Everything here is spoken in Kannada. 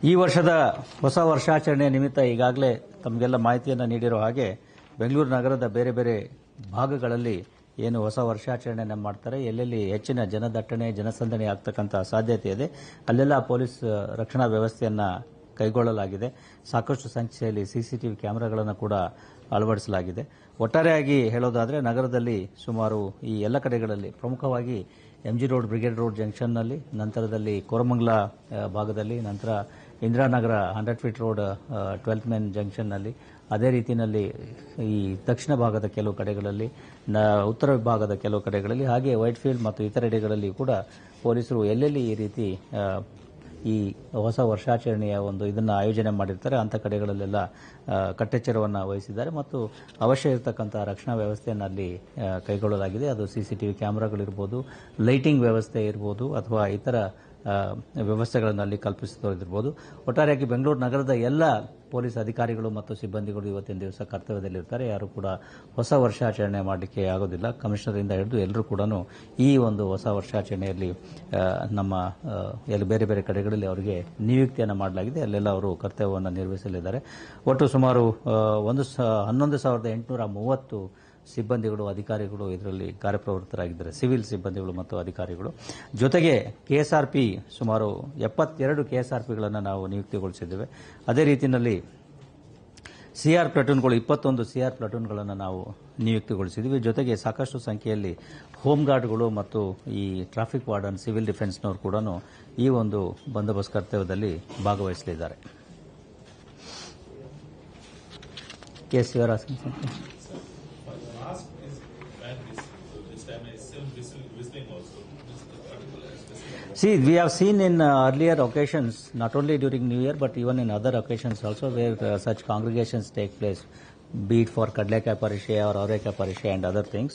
ಈ ವರ್ಷದ ಹೊಸ ವರ್ಷಾಚರಣೆಯ ನಿಮಿತ್ತ ಈಗಾಗಲೇ ತಮಗೆಲ್ಲ ಮಾಹಿತಿಯನ್ನು ನೀಡಿರೋ ಹಾಗೆ ಬೆಂಗಳೂರು ನಗರದ ಬೇರೆ ಬೇರೆ ಭಾಗಗಳಲ್ಲಿ ಏನು ಹೊಸ ವರ್ಷಾಚರಣೆಯನ್ನು ಮಾಡ್ತಾರೆ, ಎಲ್ಲೆಲ್ಲಿ ಹೆಚ್ಚಿನ ಜನದಟ್ಟಣೆ ಜನಸಂದಣಿ ಆಗ್ತಕ್ಕಂಥ ಸಾಧ್ಯತೆ ಇದೆ ಅಲ್ಲೆಲ್ಲ ಪೊಲೀಸ್ ರಕ್ಷಣಾ ವ್ಯವಸ್ಥೆಯನ್ನು ಕೈಗೊಳ್ಳಲಾಗಿದೆ. ಸಾಕಷ್ಟು ಸಂಖ್ಯೆಯಲ್ಲಿ ಸಿಸಿಟಿವಿ ಕ್ಯಾಮೆರಾಗಳನ್ನು ಕೂಡ ಅಳವಡಿಸಲಾಗಿದೆ. ಒಟ್ಟಾರೆಯಾಗಿ ಹೇಳೋದಾದರೆ ನಗರದಲ್ಲಿ ಸುಮಾರು ಈ ಎಲ್ಲ ಕಡೆಗಳಲ್ಲಿ ಪ್ರಮುಖವಾಗಿ ಎಂಜಿ ರೋಡ್, ಬ್ರಿಗೇಡ್ ರೋಡ್ ಜಂಕ್ಷನ್ನಲ್ಲಿ, ನಂತರದಲ್ಲಿ ಕೋರಮಂಗಲ ಭಾಗದಲ್ಲಿ, ನಂತರ Indiranagar 100 feet road 12th main ಜಂಕ್ಷನ್ನಲ್ಲಿ, ಅದೇ ರೀತಿಯಲ್ಲಿ ಈ ದಕ್ಷಿಣ ಭಾಗದ ಕೆಲವು ಕಡೆಗಳಲ್ಲಿ, ಉತ್ತರ ಭಾಗದ ಕೆಲವು ಕಡೆಗಳಲ್ಲಿ, ಹಾಗೆ ವೈಟ್ಫೀಲ್ಡ್ ಮತ್ತು ಇತರೆಡೆಗಳಲ್ಲಿ ಕೂಡ ಪೊಲೀಸರು ಎಲ್ಲೆಲ್ಲಿ ಈ ರೀತಿ ಈ ಹೊಸ ವರ್ಷಾಚರಣೆಯ ಒಂದು ಇದನ್ನು ಆಯೋಜನೆ ಮಾಡಿರ್ತಾರೆ ಅಂಥ ಕಡೆಗಳಲ್ಲೆಲ್ಲ ಕಟ್ಟೆಚ್ಚರವನ್ನು ವಹಿಸಿದ್ದಾರೆ ಮತ್ತು ಅವಶ್ಯ ಇರತಕ್ಕಂಥ ರಕ್ಷಣಾ ವ್ಯವಸ್ಥೆಯನ್ನು ಅಲ್ಲಿ ಕೈಗೊಳ್ಳಲಾಗಿದೆ. ಅದು ಸಿಸಿಟಿವಿ ಕ್ಯಾಮೆರಾಗಳಿರ್ಬೋದು, ಲೈಟಿಂಗ್ ವ್ಯವಸ್ಥೆ ಇರ್ಬೋದು ಅಥವಾ ಇತರ ವ್ಯವಸ್ಥೆಗಳನ್ನು ಅಲ್ಲಿ ಕಲ್ಪಿಸಿರೋದಿರ್ಬೋದು. ಒಟ್ಟಾರೆಯಾಗಿ ಬೆಂಗಳೂರು ನಗರದ ಎಲ್ಲ ಪೊಲೀಸ್ ಅಧಿಕಾರಿಗಳು ಮತ್ತು ಸಿಬ್ಬಂದಿಗಳು ಇವತ್ತಿನ ದಿವಸ ಕರ್ತವ್ಯದಲ್ಲಿರ್ತಾರೆ. ಯಾರು ಕೂಡ ಹೊಸ ವರ್ಷಾಚರಣೆ ಮಾಡಲಿಕ್ಕೆ ಆಗೋದಿಲ್ಲ. ಕಮಿಷನರಿಂದ ಹಿಡಿದು ಎಲ್ಲರೂ ಕೂಡ ಈ ಒಂದು ಹೊಸ ವರ್ಷಾಚರಣೆಯಲ್ಲಿ ನಮ್ಮ ಬೇರೆ ಬೇರೆ ಕಡೆಗಳಲ್ಲಿ ಅವರಿಗೆ ನಿಯುಕ್ತಿಯನ್ನು ಮಾಡಲಾಗಿದೆ. ಅಲ್ಲೆಲ್ಲ ಅವರು ಕರ್ತವ್ಯವನ್ನು ನಿರ್ವಹಿಸಲಿದ್ದಾರೆ. ಒಟ್ಟು ಸುಮಾರು 11,830 ಸಿಬ್ಬಂದಿಗಳು, ಅಧಿಕಾರಿಗಳು ಇದರಲ್ಲಿ ಕಾರ್ಯಪ್ರವೃತ್ತರಾಗಿದ್ದಾರೆ, ಸಿವಿಲ್ ಸಿಬ್ಬಂದಿಗಳು ಮತ್ತು ಅಧಿಕಾರಿಗಳು. ಜೊತೆಗೆ ಕೆಎಸ್ಆರ್ಪಿ ಸುಮಾರು 72 ಕೆಎಸ್ಆರ್ಪಿಗಳನ್ನು ನಾವು ನಿಯುಕ್ತಿಗೊಳಿಸಿದ್ದೇವೆ. ಅದೇ ರೀತಿಯಲ್ಲಿ ಸಿಆರ್ ಪ್ಲಾಟೂನ್ಗಳು 21 ಸಿಆರ್ ಪ್ಲಾಟೂನ್ಗಳನ್ನು ನಾವು ನಿಯುಕ್ತಿಗೊಳಿಸಿದ್ದೀವಿ. ಜೊತೆಗೆ ಸಾಕಷ್ಟು ಸಂಖ್ಯೆಯಲ್ಲಿ ಹೋಮ್ ಗಾರ್ಡ್ಗಳು ಮತ್ತು ಈ ಟ್ರಾಫಿಕ್ ವಾರ್ಡನ್, ಸಿವಿಲ್ ಡಿಫೆನ್ಸ್ನವರು ಕೂಡ ಈ ಒಂದು ಬಂದೋಬಸ್ತ್ ಕರ್ತವ್ಯದಲ್ಲಿ ಭಾಗವಹಿಸಲಿದ್ದಾರೆ. See, we have seen in earlier occasions, not only during New Year, but even in other occasions also, where such congregations take place, be it for Kadleka Parishe or Aureka Parishe and other things.